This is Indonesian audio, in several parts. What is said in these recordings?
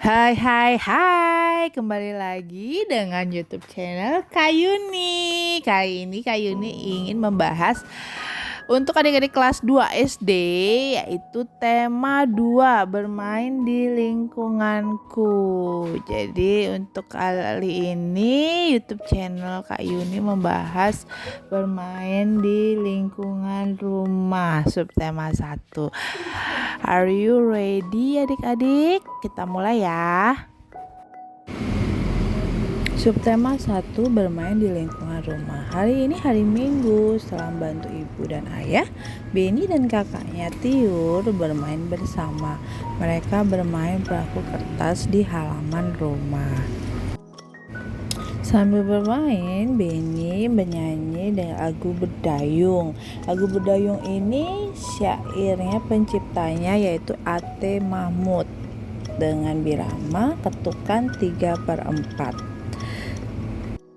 Hai hai hai, kembali lagi dengan YouTube channel Kayuni. Kali ini Kayuni ingin membahas untuk adik-adik kelas 2 SD, yaitu tema 2, bermain di lingkunganku. Jadi untuk kali ini YouTube channel Kayuni membahas bermain di lingkungan rumah, subtema 1. Are you ready adik-adik? Kita mulai ya. Subtema 1, bermain di lingkungan rumah. Hari ini hari Minggu. Setelah membantu ibu dan ayah, Beni dan kakaknya Tiur bermain bersama. Mereka bermain perahu kertas di halaman rumah. Sambil bermain, Beni bernyanyi dengan lagu berdayung. Lagu berdayung ini syairnya penciptanya yaitu A.T. Mahmud dengan birama ketukan 3/4.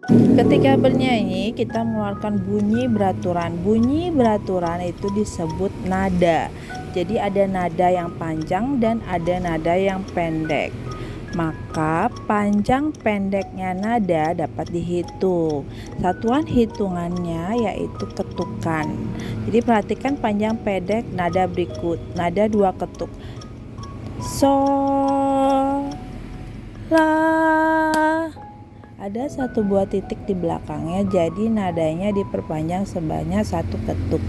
Ketika bernyanyi, kita mengeluarkan bunyi beraturan. Bunyi beraturan itu disebut nada. Jadi ada nada yang panjang dan ada nada yang pendek. Maka panjang pendeknya nada dapat dihitung. Satuan hitungannya yaitu ketukan. Jadi perhatikan panjang pendek nada berikut. Nada 2 ketuk. Sol, la. Ada 1 buah titik di belakangnya, jadi nadanya diperpanjang sebanyak 1 ketuk.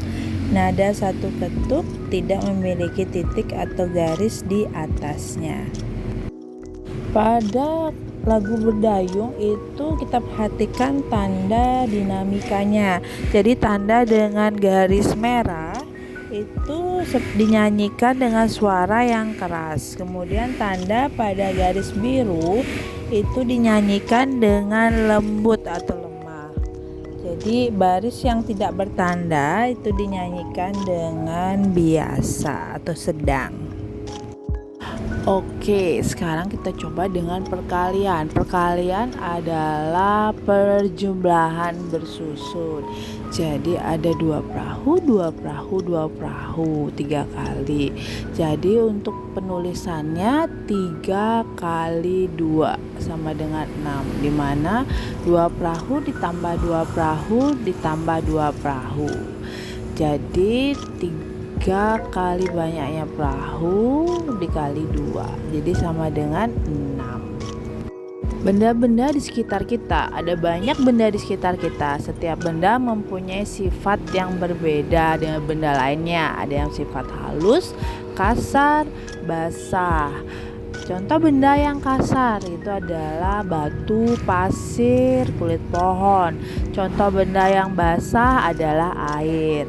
Nada 1 ketuk tidak memiliki titik atau garis di atasnya. Pada lagu berdayung itu kita perhatikan tanda dinamikanya. Jadi tanda dengan garis merah itu dinyanyikan dengan suara yang keras. Kemudian tanda pada garis biru itu dinyanyikan dengan lembut atau lemah. Jadi baris yang tidak bertanda itu dinyanyikan dengan biasa atau sedang. Oke, sekarang kita coba dengan perkalian. Perkalian adalah perjumlahan bersusun. Jadi ada 2 perahu, 2 perahu, 2 perahu 3 kali. Jadi untuk penulisannya 3 kali 2 sama dengan 6, dimana 2 perahu ditambah 2 perahu ditambah 2 perahu. Jadi 3 kali banyaknya perahu dikali 2, jadi sama dengan 6. Benda-benda di sekitar kita, ada banyak benda di sekitar kita. Setiap benda mempunyai sifat yang berbeda dengan benda lainnya. Ada yang sifat halus, kasar, basah. Contoh benda yang kasar itu adalah batu, pasir, kulit pohon. Contoh benda yang basah adalah air.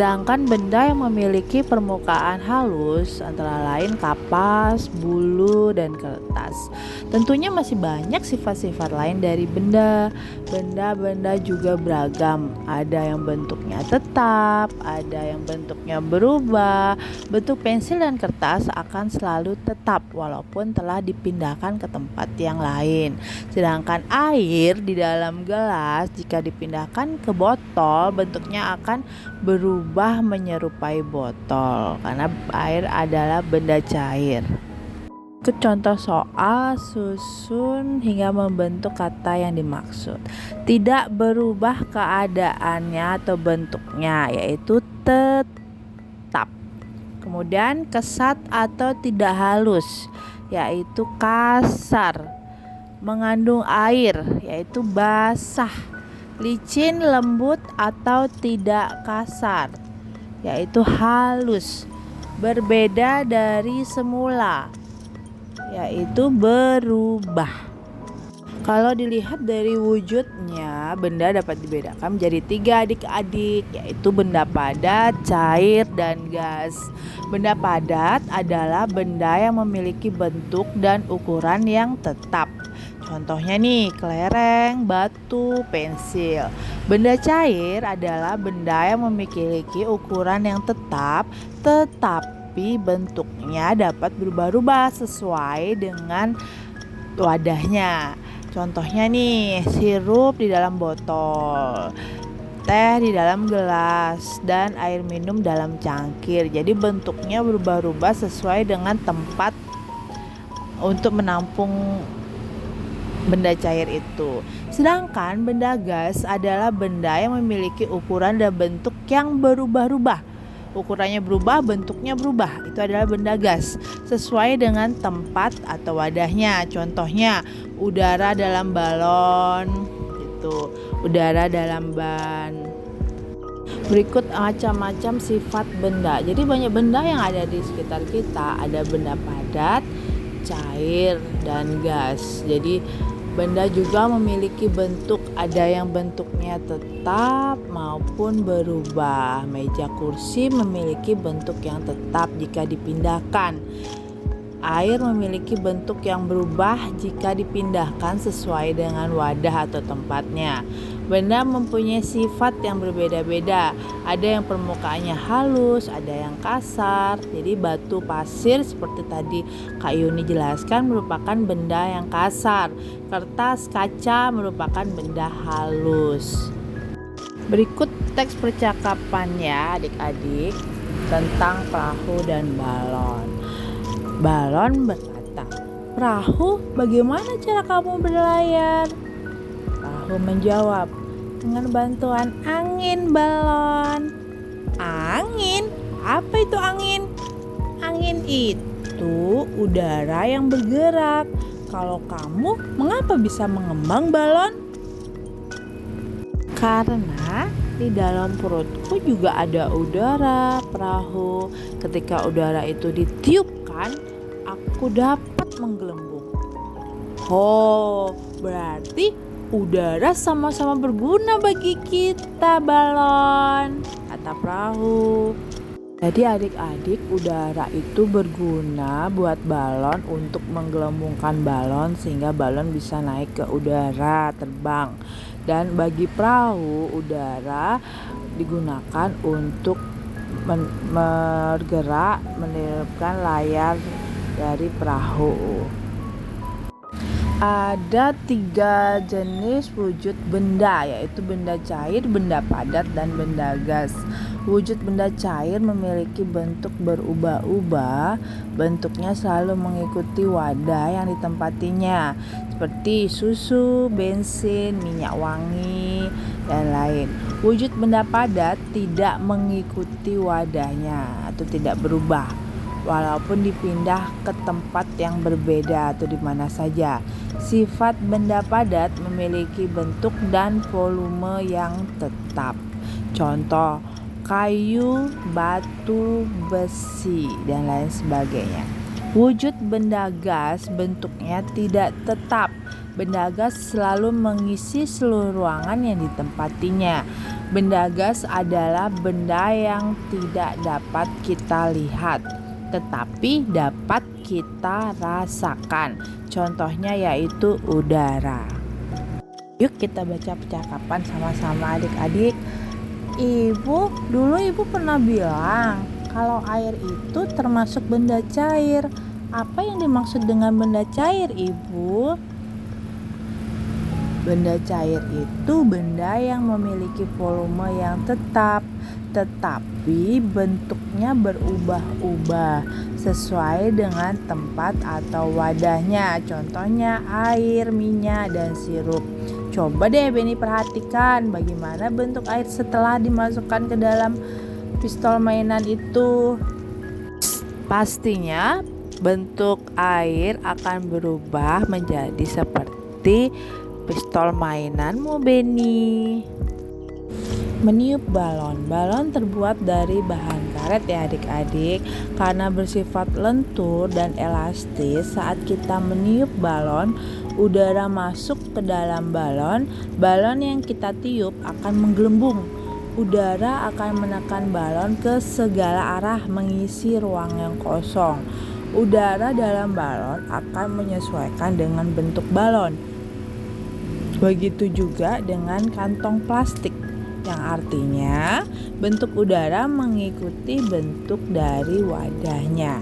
Sedangkan benda yang memiliki permukaan halus antara lain kapas, bulu, dan kertas. Tentunya masih banyak sifat-sifat lain dari benda. Benda-benda juga beragam. Ada yang bentuknya tetap, ada yang bentuknya berubah. Bentuk pensil dan kertas akan selalu tetap walaupun telah dipindahkan ke tempat yang lain. Sedangkan air di dalam gelas jika dipindahkan ke botol bentuknya akan berubah menyerupai botol karena air adalah benda cair. Itu contoh soal, susun hingga membentuk kata yang dimaksud. Tidak berubah keadaannya atau bentuknya, yaitu tetap. Kemudian kesat atau tidak halus, yaitu kasar. Mengandung air, yaitu basah. Licin, lembut, atau tidak kasar, yaitu halus. Berbeda dari semula, yaitu berubah. Kalau dilihat dari wujudnya, benda dapat dibedakan menjadi 3 adik-adik, yaitu benda padat, cair, dan gas. Benda padat adalah benda yang memiliki bentuk dan ukuran yang tetap. Contohnya nih, kelereng, batu, pensil. Benda cair adalah benda yang memiliki ukuran yang tetap, tetapi bentuknya dapat berubah-ubah sesuai dengan wadahnya. Contohnya nih, sirup di dalam botol, teh di dalam gelas, dan air minum dalam cangkir. Jadi bentuknya berubah-ubah sesuai dengan tempat untuk menampung benda cair itu. Sedangkan benda gas adalah benda yang memiliki ukuran dan bentuk yang berubah-ubah. Ukurannya berubah, bentuknya berubah. Itu adalah benda gas sesuai dengan tempat atau wadahnya. Contohnya udara dalam balon, gitu. Udara dalam ban. Berikut macam-macam sifat benda. Jadi banyak benda yang ada di sekitar kita. Ada benda padat, cair, dan gas. Jadi benda juga memiliki bentuk, ada yang bentuknya tetap maupun berubah. Meja kursi memiliki bentuk yang tetap jika dipindahkan. Air memiliki bentuk yang berubah jika dipindahkan sesuai dengan wadah atau tempatnya. Benda mempunyai sifat yang berbeda-beda. Ada yang permukaannya halus, ada yang kasar. Jadi batu pasir seperti tadi Kak Yuni jelaskan merupakan benda yang kasar. Kertas kaca merupakan benda halus. Berikut teks percakapannya adik-adik tentang perahu dan balon. Balon berkata, "Perahu, bagaimana cara kamu berlayar?" Perahu menjawab, "Dengan bantuan angin, balon." "Angin? Apa itu angin?" "Angin itu udara yang bergerak. Kalau kamu, mengapa bisa mengembang, balon?" "Karena di dalam perutku juga ada udara, perahu. Ketika udara itu ditiupkan, aku dapat menggelembung." "Oh, berarti udara sama-sama berguna bagi kita, balon," kata perahu. Jadi adik-adik, udara itu berguna buat balon untuk menggelembungkan balon sehingga balon bisa naik ke udara, terbang. Dan bagi perahu, udara digunakan untuk bergerak menelipkan layar dari perahu. Ada 3 jenis wujud benda, yaitu benda cair, benda padat, dan benda gas. Wujud benda cair memiliki bentuk berubah-ubah. Bentuknya selalu mengikuti wadah yang ditempatinya, seperti susu, bensin, minyak wangi, dan lain. Wujud benda padat tidak mengikuti wadahnya atau tidak berubah, walaupun dipindah ke tempat yang berbeda atau di mana saja. Sifat benda padat memiliki bentuk dan volume yang tetap. Contoh, kayu, batu, besi, dan lain sebagainya. Wujud benda gas bentuknya tidak tetap. Benda gas selalu mengisi seluruh ruangan yang ditempatinya. Benda gas adalah benda yang tidak dapat kita lihat, tetapi dapat kita rasakan. Contohnya yaitu udara. Yuk kita baca percakapan sama-sama adik-adik. Dulu ibu pernah bilang kalau air itu termasuk benda cair. Apa yang dimaksud dengan benda cair, Ibu? Benda cair itu benda yang memiliki volume yang tetap, tetapi bentuknya berubah-ubah sesuai dengan tempat atau wadahnya. Contohnya air, minyak, dan sirup. Coba deh Beni perhatikan bagaimana bentuk air setelah dimasukkan ke dalam pistol mainan itu. Pastinya bentuk air akan berubah menjadi seperti pistol mainanmu, Beni. Meniup balon. Balon terbuat dari bahan karet ya adik-adik. Karena bersifat lentur dan elastis, saat kita meniup balon, udara masuk ke dalam balon. Balon yang kita tiup akan menggelembung. Udara akan menekan balon ke segala arah mengisi ruang yang kosong. Udara dalam balon akan menyesuaikan dengan bentuk balon. Begitu juga dengan kantong plastik, yang artinya bentuk udara mengikuti bentuk dari wadahnya.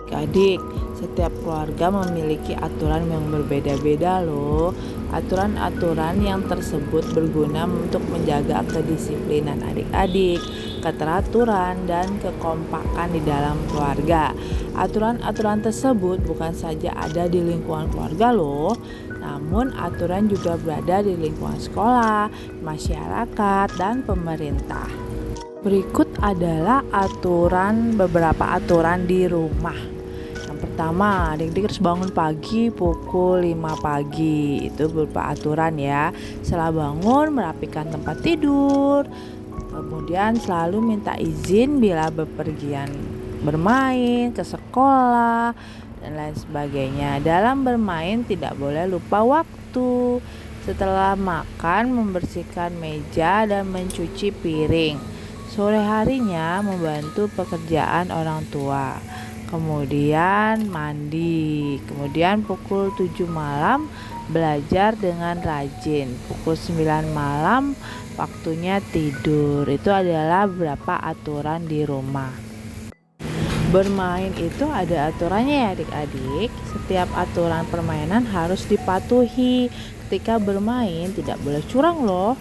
Adik, Setiap keluarga memiliki aturan yang berbeda-beda loh. Aturan-aturan yang tersebut berguna untuk menjaga kedisiplinan adik-adik, keteraturan, dan kekompakan di dalam keluarga. Aturan-aturan tersebut bukan saja ada di lingkungan keluarga loh, namun aturan juga berada di lingkungan sekolah, masyarakat, dan pemerintah. Berikut adalah beberapa aturan di rumah. Yang pertama, adik-adik harus bangun pagi pukul 5 pagi. Itu berupa aturan ya. Setelah bangun, merapikan tempat tidur. Kemudian selalu minta izin bila bepergian bermain, ke sekolah, dan lain sebagainya. Dalam bermain tidak boleh lupa waktu. Setelah makan, membersihkan meja dan mencuci piring. Sore harinya membantu pekerjaan orang tua. Kemudian mandi. Kemudian pukul 7 malam belajar dengan rajin. Pukul 9 malam waktunya tidur. Itu adalah beberapa aturan di rumah. Bermain itu ada aturannya ya adik-adik. Setiap aturan permainan harus dipatuhi. Ketika bermain tidak boleh curang loh.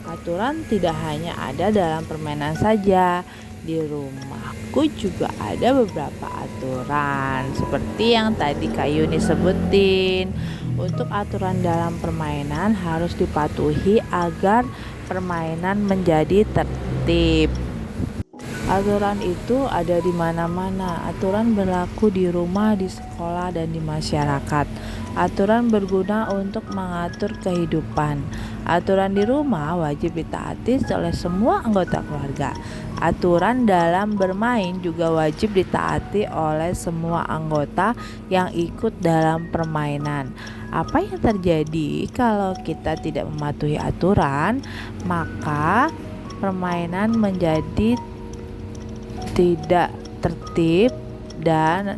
Aturan tidak hanya ada dalam permainan saja. Di rumahku juga ada beberapa aturan seperti yang tadi Kak Yuni sebutin. Untuk aturan dalam permainan harus dipatuhi agar permainan menjadi tertib. Aturan itu ada di mana-mana. Aturan berlaku di rumah, di sekolah, dan di masyarakat. Aturan berguna untuk mengatur kehidupan. Aturan di rumah wajib ditaati oleh semua anggota keluarga. Aturan dalam bermain juga wajib ditaati oleh semua anggota yang ikut dalam permainan. Apa yang terjadi kalau kita tidak mematuhi aturan? Maka permainan menjadi tidak tertib dan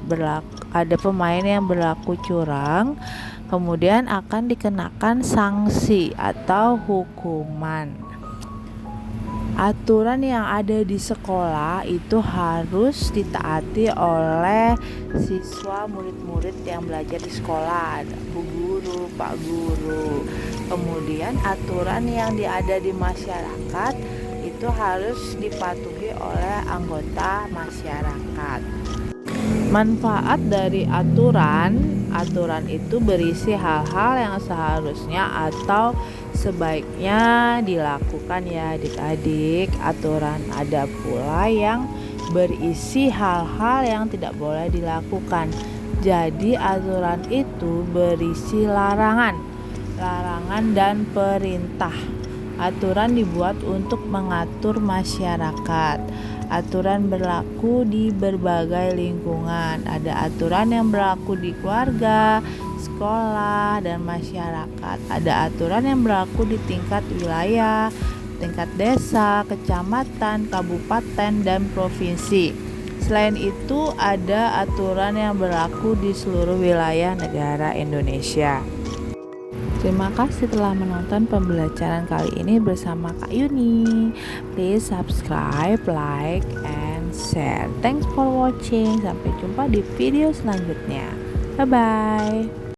ada pemain yang berlaku curang, kemudian akan dikenakan sanksi atau hukuman. Aturan yang ada di sekolah itu harus ditaati oleh siswa murid-murid yang belajar di sekolah, Bu Guru, Pak Guru. Kemudian aturan yang ada di masyarakat itu harus dipatuhi oleh anggota masyarakat. Manfaat dari aturan itu berisi hal-hal yang seharusnya atau sebaiknya dilakukan ya adik-adik. Aturan ada pula yang berisi hal-hal yang tidak boleh dilakukan. Jadi aturan itu berisi larangan dan perintah. Aturan dibuat untuk mengatur masyarakat. Aturan berlaku di berbagai lingkungan. Ada aturan yang berlaku di keluarga, sekolah, dan masyarakat. Ada aturan yang berlaku di tingkat wilayah, tingkat desa, kecamatan, kabupaten, dan provinsi. Selain itu, ada aturan yang berlaku di seluruh wilayah negara Indonesia. Terima kasih telah menonton pembelajaran kali ini bersama Kak Yuni. Please subscribe, like, and share. Thanks for watching. Sampai jumpa di video selanjutnya. Bye-bye.